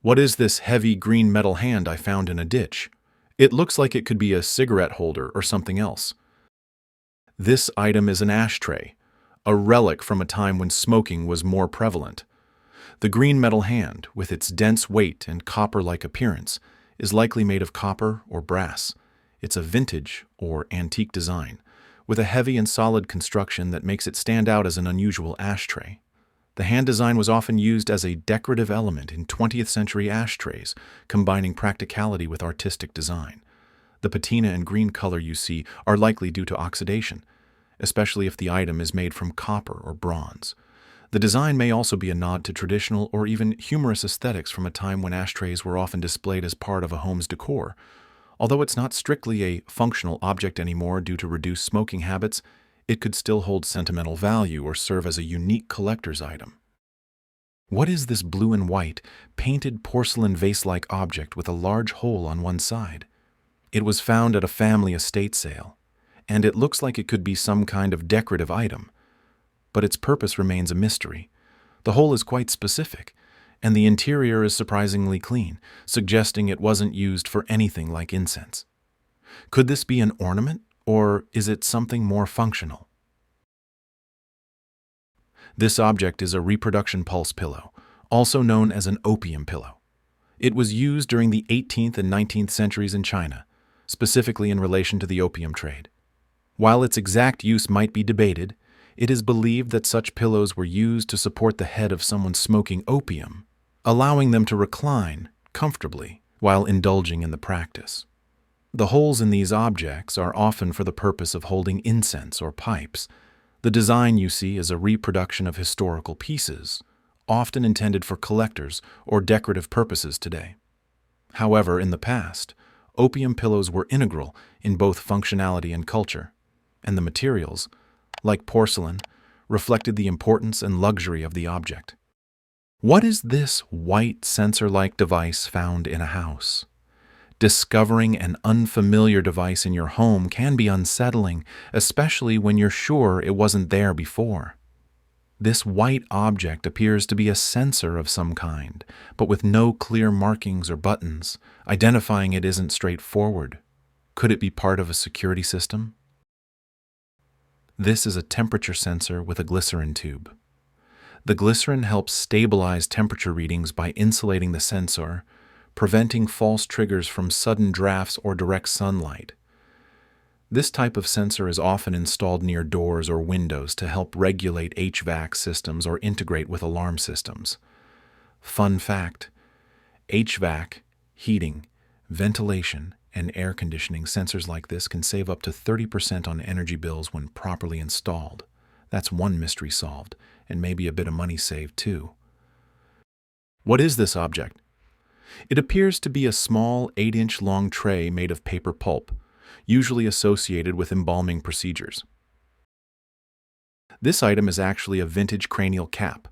What is this heavy green metal hand I found in a ditch? It looks like it could be a cigarette holder or something else. This item is an ashtray, a relic from a time when smoking was more prevalent. The green metal hand, with its dense weight and copper-like appearance, is likely made of copper or brass. It's a vintage or antique design, with a heavy and solid construction that makes it stand out as an unusual ashtray. The hand design was often used as a decorative element in 20th century ashtrays, combining practicality with artistic design. The patina and green color you see are likely due to oxidation, especially if the item is made from copper or bronze. The design may also be a nod to traditional or even humorous aesthetics from a time when ashtrays were often displayed as part of a home's decor. Although it's not strictly a functional object anymore due to reduced smoking habits, it could still hold sentimental value or serve as a unique collector's item. What is this blue and white, painted porcelain vase-like object with a large hole on one side? It was found at a family estate sale, and it looks like it could be some kind of decorative item. But its purpose remains a mystery. The hole is quite specific, and the interior is surprisingly clean, suggesting it wasn't used for anything like incense. Could this be an ornament, or is it something more functional? This object is a reproduction pulse pillow, also known as an opium pillow. It was used during the 18th and 19th centuries in China, specifically in relation to the opium trade. While its exact use might be debated, it is believed that such pillows were used to support the head of someone smoking opium, allowing them to recline comfortably while indulging in the practice. The holes in these objects are often for the purpose of holding incense or pipes. The design you see is a reproduction of historical pieces, often intended for collectors or decorative purposes today. However, in the past, opium pillows were integral in both functionality and culture, and the materials, like porcelain, reflected the importance and luxury of the object. What is this white sensor-like device found in a house? Discovering an unfamiliar device in your home can be unsettling, especially when you're sure it wasn't there before. This white object appears to be a sensor of some kind, but with no clear markings or buttons. Identifying it isn't straightforward. Could it be part of a security system? This is a temperature sensor with a glycerin tube. The glycerin helps stabilize temperature readings by insulating the sensor, preventing false triggers from sudden drafts or direct sunlight. This type of sensor is often installed near doors or windows to help regulate HVAC systems or integrate with alarm systems. Fun fact: HVAC, heating, ventilation, and air conditioning sensors like this can save up to 30% on energy bills when properly installed. That's one mystery solved, and maybe a bit of money saved too. What is this object? It appears to be a small 8-inch long tray made of paper pulp, usually associated with embalming procedures. This item is actually a vintage cranial cap,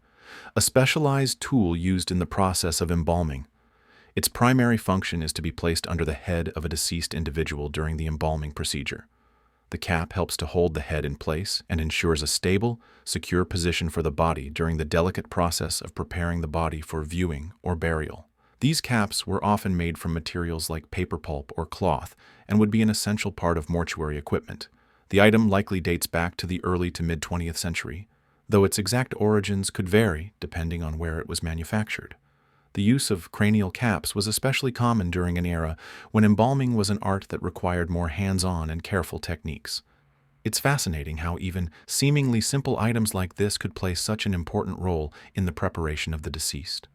a specialized tool used in the process of embalming. Its primary function is to be placed under the head of a deceased individual during the embalming procedure. The cap helps to hold the head in place and ensures a stable, secure position for the body during the delicate process of preparing the body for viewing or burial. These caps were often made from materials like paper pulp or cloth and would be an essential part of mortuary equipment. The item likely dates back to the early to mid-20th century, though its exact origins could vary depending on where it was manufactured. The use of cranial caps was especially common during an era when embalming was an art that required more hands-on and careful techniques. It's fascinating how even seemingly simple items like this could play such an important role in the preparation of the deceased.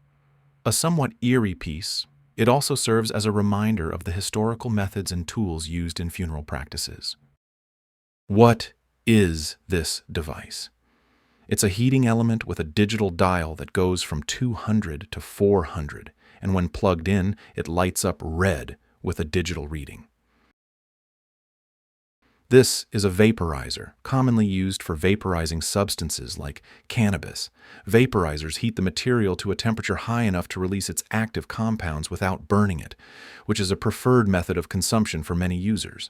A somewhat eerie piece, it also serves as a reminder of the historical methods and tools used in funeral practices. What is this device? It's a heating element with a digital dial that goes from 200 to 400, and when plugged in, it lights up red with a digital reading. This is a vaporizer, commonly used for vaporizing substances like cannabis. Vaporizers heat the material to a temperature high enough to release its active compounds without burning it, which is a preferred method of consumption for many users.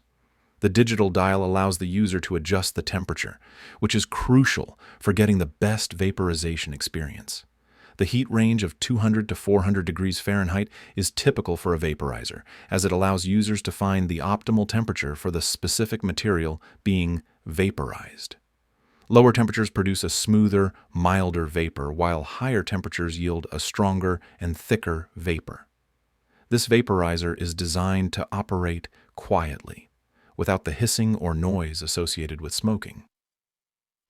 The digital dial allows the user to adjust the temperature, which is crucial for getting the best vaporization experience. The heat range of 200 to 400 degrees Fahrenheit is typical for a vaporizer, as it allows users to find the optimal temperature for the specific material being vaporized. Lower temperatures produce a smoother, milder vapor, while higher temperatures yield a stronger and thicker vapor. This vaporizer is designed to operate quietly, without the hissing or noise associated with smoking.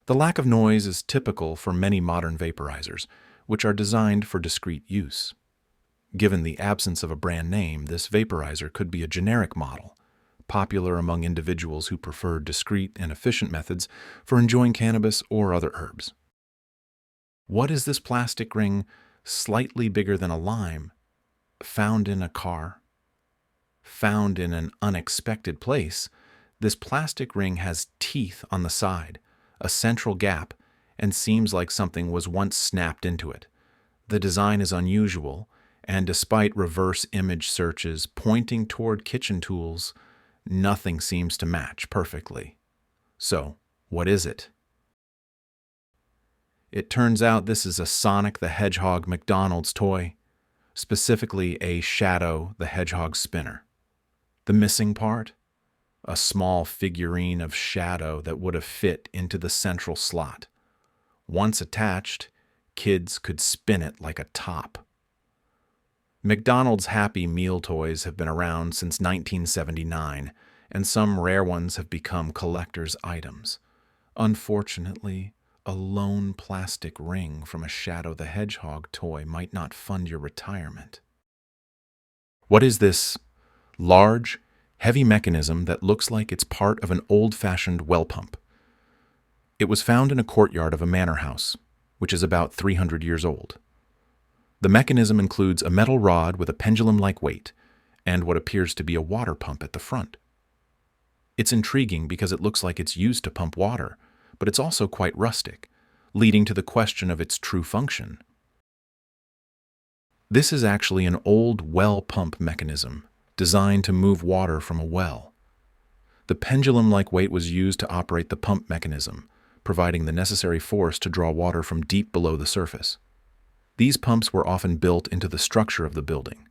The lack of noise is typical for many modern vaporizers, which are designed for discreet use. Given the absence of a brand name, this vaporizer could be a generic model, popular among individuals who prefer discreet and efficient methods for enjoying cannabis or other herbs. What is this plastic ring, slightly bigger than a lime, found in a car? Found in an unexpected place, this plastic ring has teeth on the side, a central gap, and seems like something was once snapped into it. The design is unusual, and despite reverse image searches pointing toward kitchen tools, nothing seems to match perfectly. So, what is it? It turns out this is a Sonic the Hedgehog McDonald's toy, specifically a Shadow the Hedgehog spinner. The missing part? A small figurine of Shadow that would have fit into the central slot. Once attached, kids could spin it like a top. McDonald's Happy Meal toys have been around since 1979, and some rare ones have become collector's items. Unfortunately, a lone plastic ring from a Shadow the Hedgehog toy might not fund your retirement. What is this large, heavy mechanism that looks like it's part of an old-fashioned well pump? It was found in a courtyard of a manor house, which is about 300 years old. The mechanism includes a metal rod with a pendulum-like weight and what appears to be a water pump at the front. It's intriguing because it looks like it's used to pump water, but it's also quite rustic, leading to the question of its true function. This is actually an old well pump mechanism designed to move water from a well. The pendulum-like weight was used to operate the pump mechanism, providing the necessary force to draw water from deep below the surface. These pumps were often built into the structure of the building,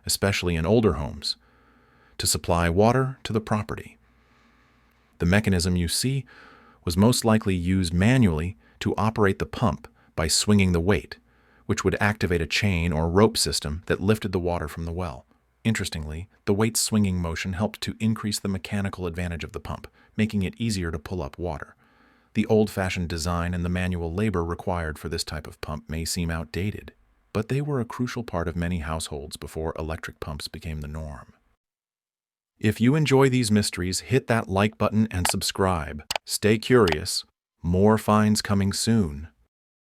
especially in older homes, to supply water to the property. The mechanism you see was most likely used manually to operate the pump by swinging the weight, which would activate a chain or rope system that lifted the water from the well. Interestingly, the weight's swinging motion helped to increase the mechanical advantage of the pump, making it easier to pull up water. The old-fashioned design and the manual labor required for this type of pump may seem outdated, but they were a crucial part of many households before electric pumps became the norm. If you enjoy these mysteries, hit that like button and subscribe. Stay curious. More finds coming soon.